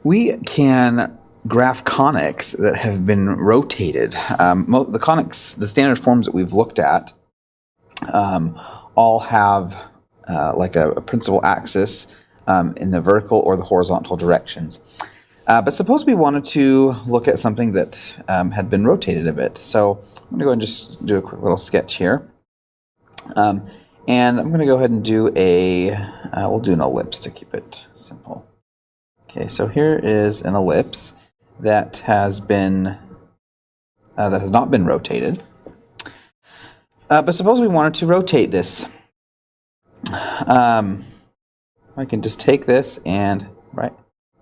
We can graph conics that have been rotated. The conics, the standard forms that we've looked at, all have like a principal axis in the vertical or the horizontal directions. But suppose we wanted to look at something that had been rotated a bit. So I'm going to go and just do a quick little sketch here. And I'm going to go ahead and do we'll do an ellipse to keep it simple. Okay, so here is an ellipse that has not been rotated. But suppose we wanted to rotate this. I can just take this and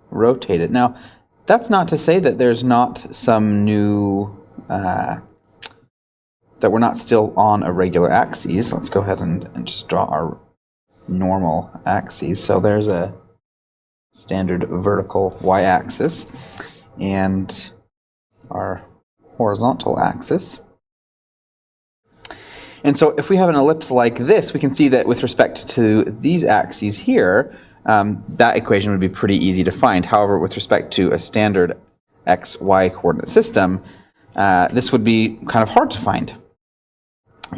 rotate it. Now, that's not to say that there's not some new that we're not still on a regular axis. Let's go ahead and just draw our normal axes. So there's a standard vertical y-axis and our horizontal axis. And so if we have an ellipse like this, we can see that with respect to these axes here, that equation would be pretty easy to find. However, with respect to a standard x-y coordinate system, this would be kind of hard to find.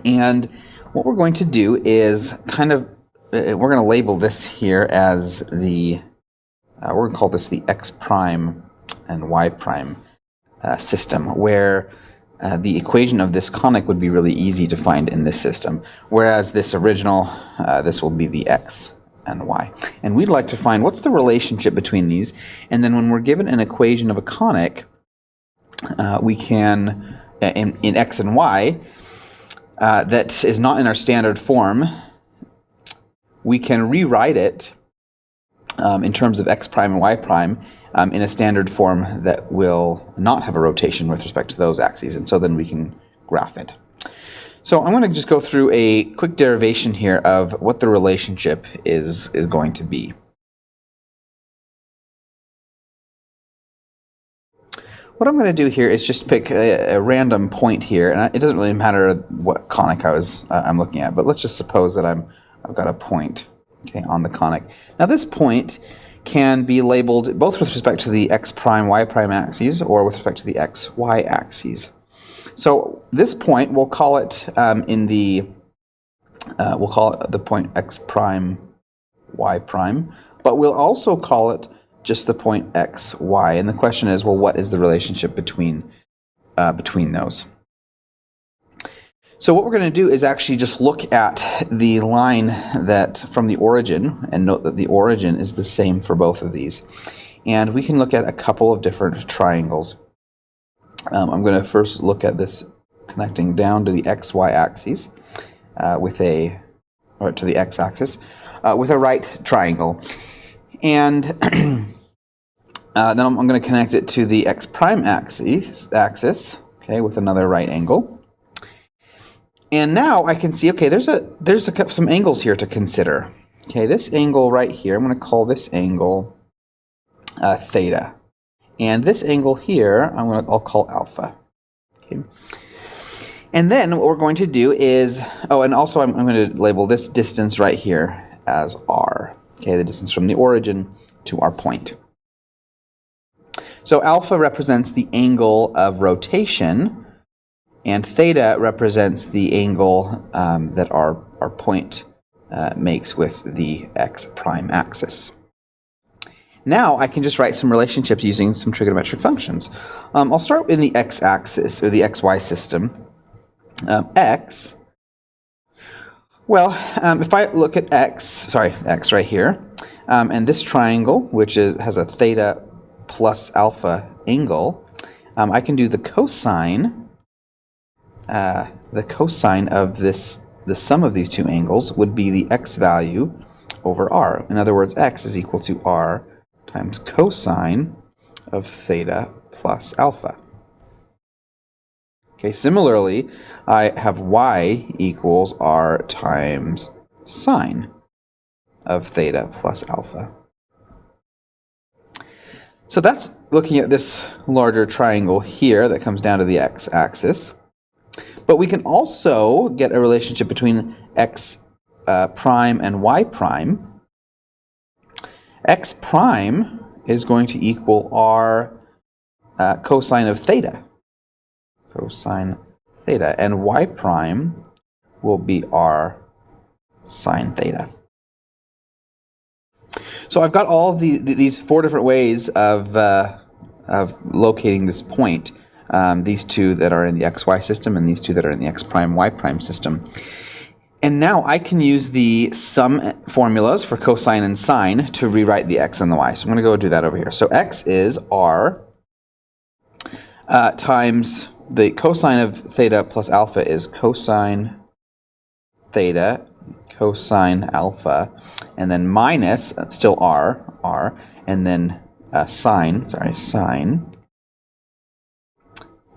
And what we're going to do is we're going to label this here as we're going to call this the x prime and y prime system, where the equation of this conic would be really easy to find in this system, whereas this original, this will be the x and y. And we'd like to find what's the relationship between these, and then when we're given an equation of a conic, we can, in x and y, that is not in our standard form, we can rewrite it in terms of x prime and y prime in a standard form that will not have a rotation with respect to those axes, and so then we can graph it. So I'm going to just go through a quick derivation here of what the relationship is going to be. What I'm going to do here is just pick a random point here, and it doesn't really matter what conic I'm looking at, but let's just suppose that I've got a point, okay, on the conic. Now this point can be labeled both with respect to the x prime y prime axes or with respect to the x y axes. So this point, we'll call it the point x prime y prime, but we'll also call it just the point x y. And the question is, well, what is the relationship between those? So what we're going to do is actually just look at the line that from the origin and note that the origin is the same for both of these. And we can look at a couple of different triangles. I'm going to first look at this connecting down to the xy axis to the x-axis with a right triangle. And then I'm going to connect it to the x prime axis, okay, with another right angle. And now I can see, okay, there's some angles here to consider. Okay, this angle right here, I'm going to call this angle theta. And this angle here, I'll call alpha. Okay. And then what we're going to do is, and also I'm going to label this distance right here as r. Okay, the distance from the origin to our point. So alpha represents the angle of rotation, and theta represents the angle that our point makes with the x prime axis. Now I can just write some relationships using some trigonometric functions. I'll start in the x-axis, or the xy system. X, well, if I look at x right here, and this triangle, which has a theta plus alpha angle, I can do the cosine of the sum of these two angles would be the x value over r. In other words, x is equal to r times cosine of theta plus alpha. Okay, similarly, I have y equals r times sine of theta plus alpha. So that's looking at this larger triangle here that comes down to the x-axis. But we can also get a relationship between x prime and y prime. X prime is going to equal r cosine of theta. Cosine theta. And y prime will be r sine theta. So I've got all of these four different ways of locating this point. These two that are in the xy system and these two that are in the x prime y prime system. And now I can use the sum formulas for cosine and sine to rewrite the x and the y. So I'm going to go do that over here. So x is r times the cosine of theta plus alpha is cosine theta cosine alpha, and then minus, still r, and then sine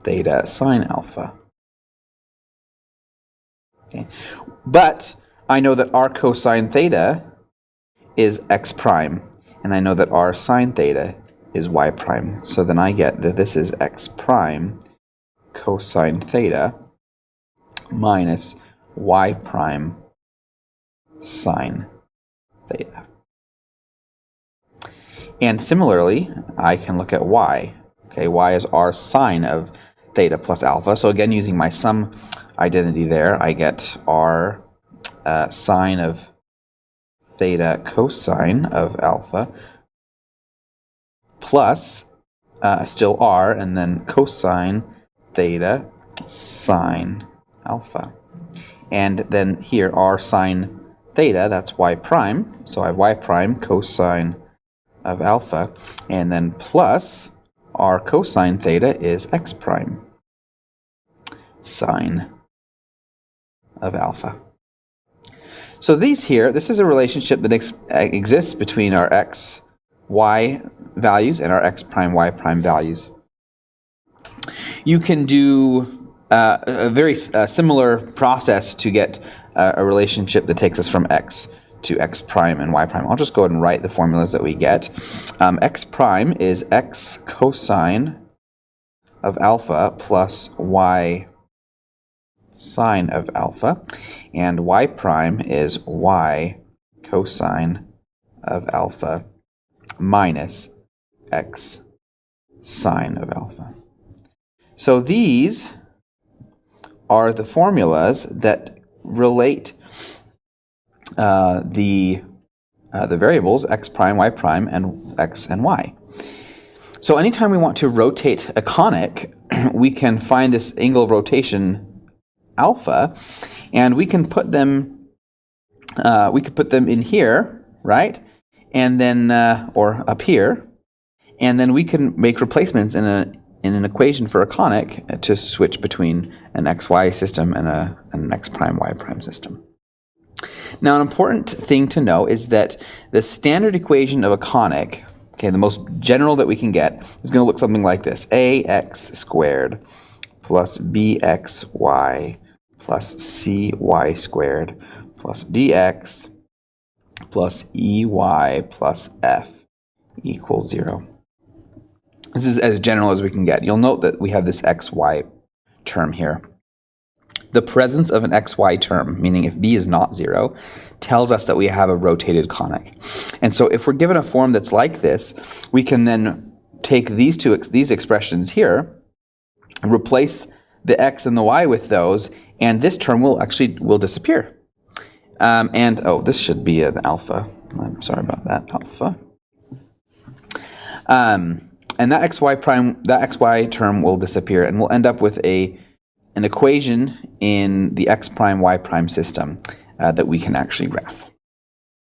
theta sine alpha. Okay. But I know that r cosine theta is x prime, and I know that r sine theta is y prime. So then I get that this is x prime cosine theta minus y prime sine theta. And similarly, I can look at y. Okay, y is r sine of theta plus alpha. So again, using my sum identity there, I get r sine of theta cosine of alpha plus still r, and then cosine theta sine alpha. And then here r sine theta, that's y prime. So I have y prime cosine of alpha, and then plus r cosine theta is x prime sine of alpha. So these here, this is a relationship that exists between our x, y values and our x prime, y prime values. You can do a very similar process to get a relationship that takes us from x to x prime and y prime. I'll just go ahead and write the formulas that we get. X prime is x cosine of alpha plus y sine of alpha, and y prime is y cosine of alpha minus x sine of alpha. So these are the formulas that relate the variables x prime, y prime, and x and y. So anytime we want to rotate a conic, we can find this angle of rotation alpha, and we can put them in here, right? And then or up here, and then we can make replacements in an equation for a conic to switch between an xy system and an x prime y prime system. Now, an important thing to know is that the standard equation of a conic, okay, the most general that we can get, is going to look something like this: ax squared plus bxy plus cy squared plus dx plus ey plus f equals 0. This is as general as we can get. You'll note that we have this xy term here. The presence of an xy term, meaning if b is not 0, tells us that we have a rotated conic. And so if we're given a form that's like this, we can then take these expressions here, replace the x and the y with those, and this term will disappear. This should be an alpha. I'm sorry about that, alpha. And that xy term will disappear, and we'll end up with an equation in the x prime, y prime system that we can actually graph.